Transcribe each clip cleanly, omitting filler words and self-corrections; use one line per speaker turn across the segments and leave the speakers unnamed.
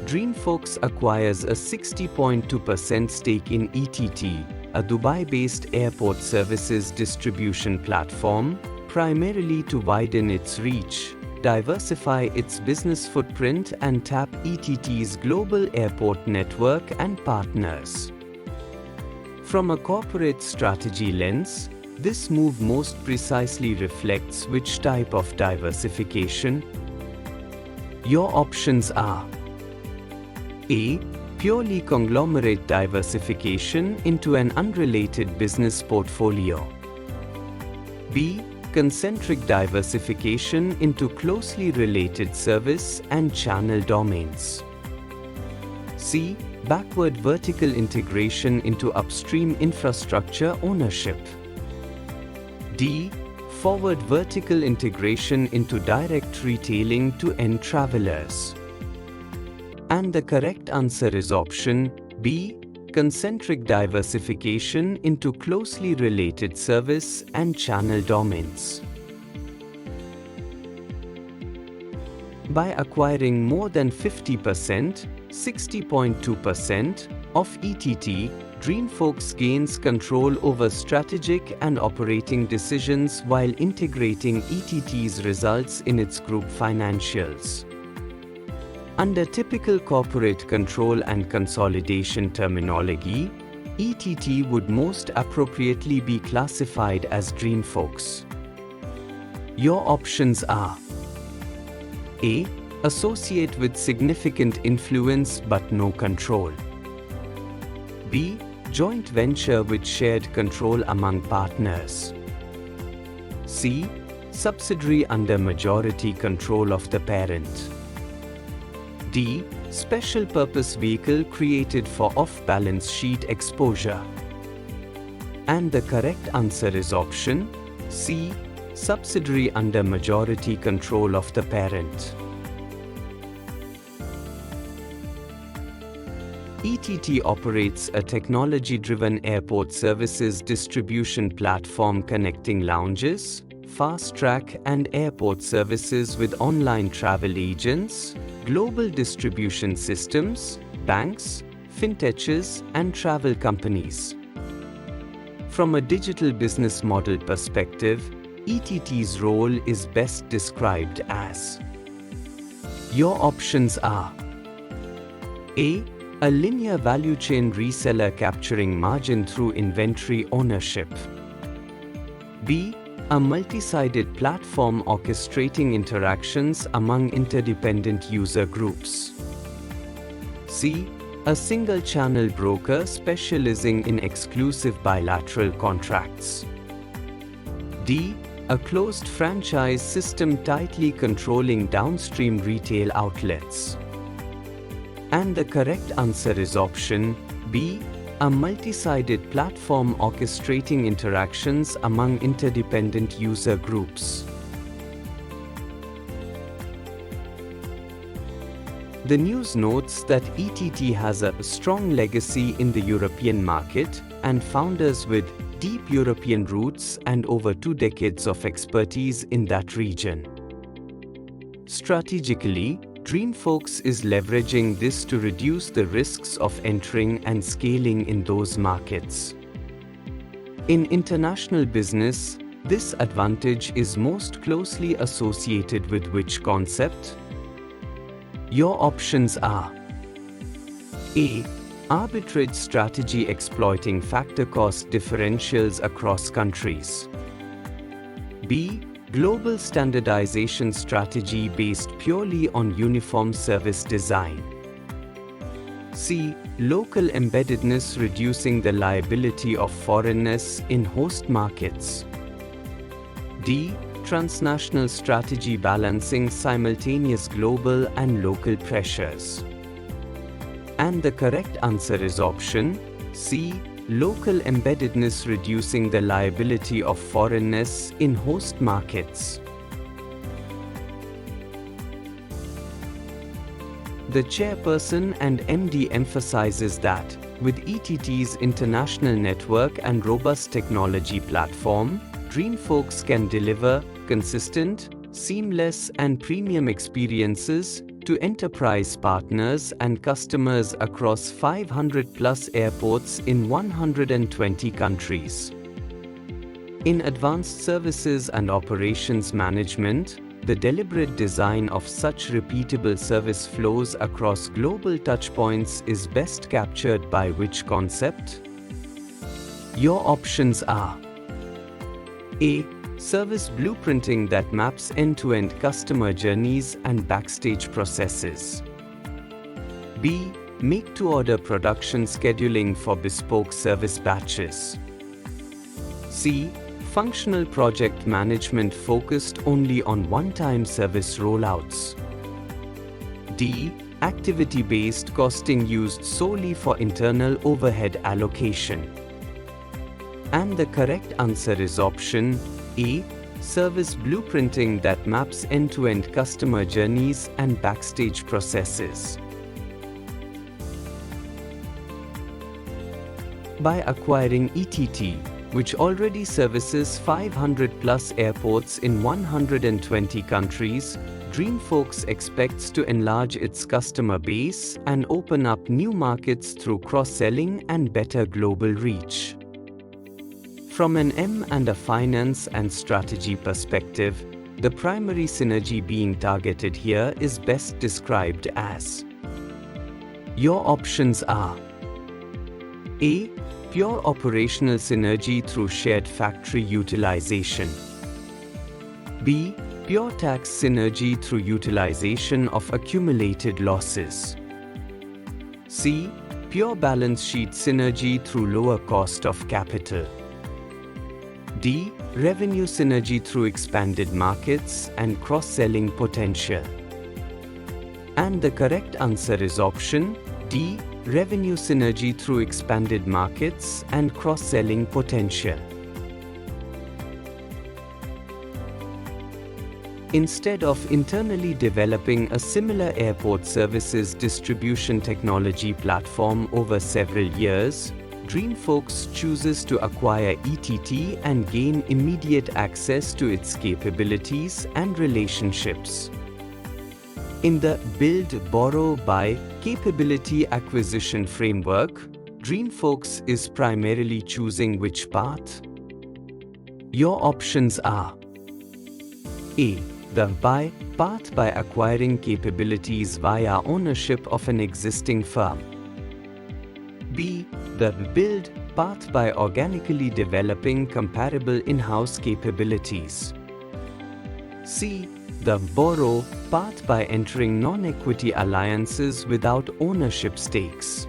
DreamFolks acquires a 60.2% stake in ETT, a Dubai-based airport services distribution platform, primarily to widen its reach, diversify its business footprint and tap ETT's global airport network and partners. From a corporate strategy lens, this move most precisely reflects which type of diversification. Your options are: A. Purely conglomerate diversification into an unrelated business portfolio. B. Concentric diversification into closely related service and channel domains. C. Backward vertical integration into upstream infrastructure ownership. D. Forward vertical integration into direct retailing to end travelers. And the correct answer is option B. Concentric diversification into closely related service and channel domains. By acquiring more than 50%, 60.2% of ETT, DreamFolks gains control over strategic and operating decisions while integrating ETT's results in its group financials. Under typical corporate control and consolidation terminology, ETT would most appropriately be classified as DreamFolks. Your options are: A. Associate with significant influence but no control. B. Joint venture with shared control among partners. C. Subsidiary under majority control of the parent. D. Special purpose vehicle created for off-balance sheet exposure. And the correct answer is option C. Subsidiary under majority control of the parent. ETT operates a technology-driven airport services distribution platform connecting lounges, fast-track and airport services with online travel agents, global distribution systems, banks, fintechs, and travel companies. From a digital business model perspective, ETT's role is best described as: Your options are: A. A linear value chain reseller capturing margin through inventory ownership. B. A multi-sided platform orchestrating interactions among interdependent user groups. C. A single-channel broker specializing in exclusive bilateral contracts. D. A closed franchise system tightly controlling downstream retail outlets. And the correct answer is option B. A multi-sided platform orchestrating interactions among interdependent user groups. The news notes that ETT has a strong legacy in the European market and founders with deep European roots and over 2 decades of expertise in that region. Strategically, DreamFolks is leveraging this to reduce the risks of entering and scaling in those markets. In international business, this advantage is most closely associated with which concept? Your options are: A. Arbitrage strategy exploiting factor cost differentials across countries. B. Global standardization strategy based purely on uniform service design. C. Local embeddedness reducing the liability of foreignness in host markets. D. Transnational strategy balancing simultaneous global and local pressures. And the correct answer is option C. Local embeddedness reducing the liability of foreignness in host markets. The chairperson and MD emphasizes that, with ETT's international network and robust technology platform, DreamFolks can deliver consistent, seamless and premium experiences to enterprise partners and customers across 500+ airports in 120 countries. In advanced services and operations management, the deliberate design of such repeatable service flows across global touchpoints is best captured by which concept? Your options are: A. Service blueprinting that maps end-to-end customer journeys and backstage processes. B. Make-to-order production scheduling for bespoke service batches. C. Functional project management focused only on one-time service rollouts. D. Activity-based costing used solely for internal overhead allocation. And the correct answer is option A. Service blueprinting that maps end-to-end customer journeys and backstage processes. By acquiring ETT, which already services 500+ airports in 120 countries, DreamFolks expects to enlarge its customer base and open up new markets through cross-selling and better global reach. From an M and a finance and strategy perspective, the primary synergy being targeted here is best described as: Your options are: A. Pure operational synergy through shared factory utilization. B. Pure tax synergy through utilization of accumulated losses. C. Pure balance sheet synergy through lower cost of capital. D. Revenue synergy through expanded markets and cross-selling potential. And the correct answer is option D. Revenue synergy through expanded markets and cross-selling potential. Instead of internally developing a similar airport services distribution technology platform over several years, DreamFolks chooses to acquire ETT and gain immediate access to its capabilities and relationships. In the Build, Borrow, Buy capability acquisition framework, DreamFolks is primarily choosing which path? Your options are: A. The Buy path by acquiring capabilities via ownership of an existing firm. B. The Build path by organically developing comparable in-house capabilities. C. The Borrow path by entering non-equity alliances without ownership stakes.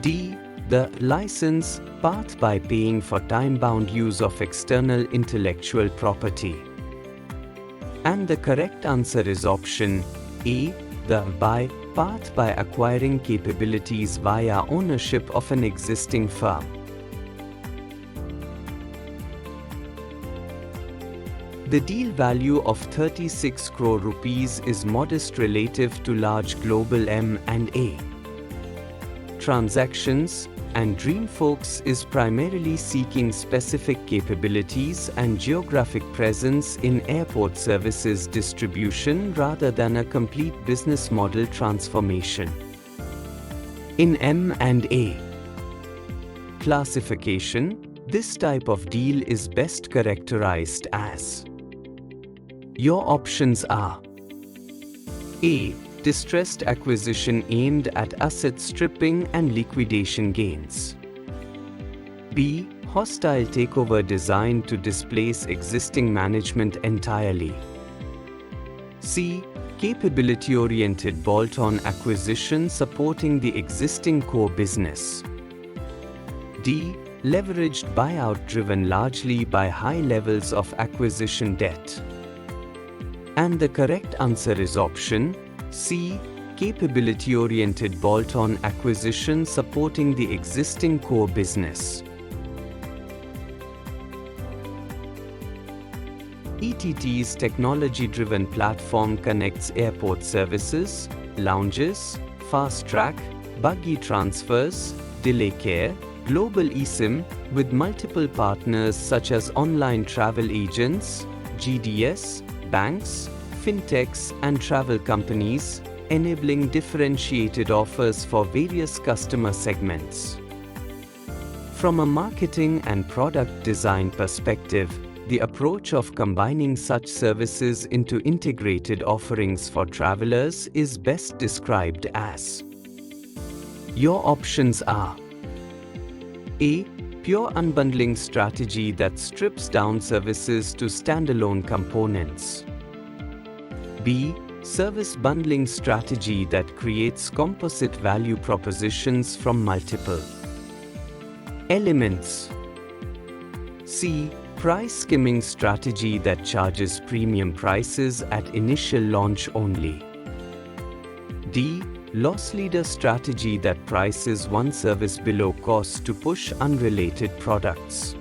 D. The License path by paying for time-bound use of external intellectual property. And the correct answer is option A. The Buy path by acquiring capabilities via ownership of an existing firm. The deal value of 36 crore rupees is modest relative to large global M&A transactions, and DreamFolks is primarily seeking specific capabilities and geographic presence in airport services distribution rather than a complete business model transformation. In M&A classification, this type of deal is best characterized as: Your options are: A. Distressed acquisition aimed at asset stripping and liquidation gains. B. Hostile takeover designed to displace existing management entirely. C. Capability-oriented bolt-on acquisition supporting the existing core business. D. Leveraged buyout driven largely by high levels of acquisition debt. And the correct answer is option C. Capability-oriented bolt-on acquisition supporting the existing core business. ETT's technology-driven platform connects airport services, lounges, fast-track, buggy transfers, delay care, global eSIM with multiple partners such as online travel agents, GDS, banks, fintechs, and travel companies, enabling differentiated offers for various customer segments. From a marketing and product design perspective, the approach of combining such services into integrated offerings for travelers is best described as: your options are A. Pure unbundling strategy that strips down services to standalone components. B. Service bundling strategy that creates composite value propositions from multiple elements. C. Price skimming strategy that charges premium prices at initial launch only. D. Loss leader strategy that prices one service below cost to push unrelated products.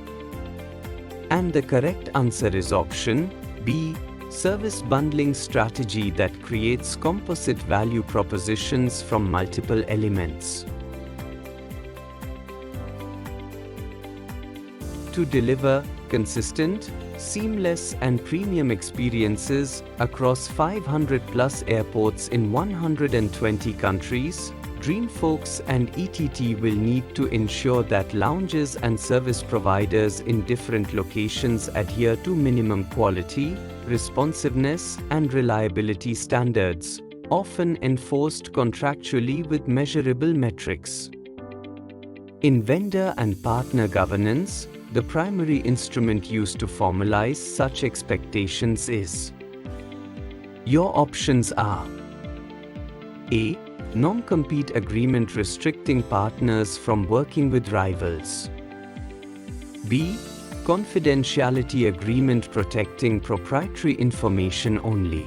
And the correct answer is option B. Service bundling strategy that creates composite value propositions from multiple elements. To deliver consistent, seamless and premium experiences across 500+ airports in 120 countries, DreamFolks and ETT will need to ensure that lounges and service providers in different locations adhere to minimum quality, responsiveness and reliability standards, often enforced contractually with measurable metrics. In vendor and partner governance, the primary instrument used to formalize such expectations is: your options are A. Non-compete agreement restricting partners from working with rivals. B. Confidentiality agreement protecting proprietary information only.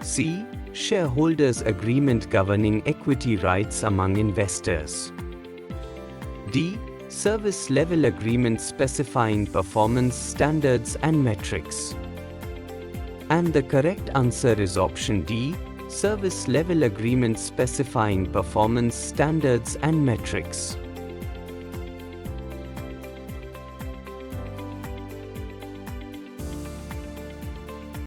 C. Shareholders agreement governing equity rights among investors. D. Service level agreement specifying performance standards and metrics. And the correct answer is option D. Service level agreement specifying performance standards and metrics.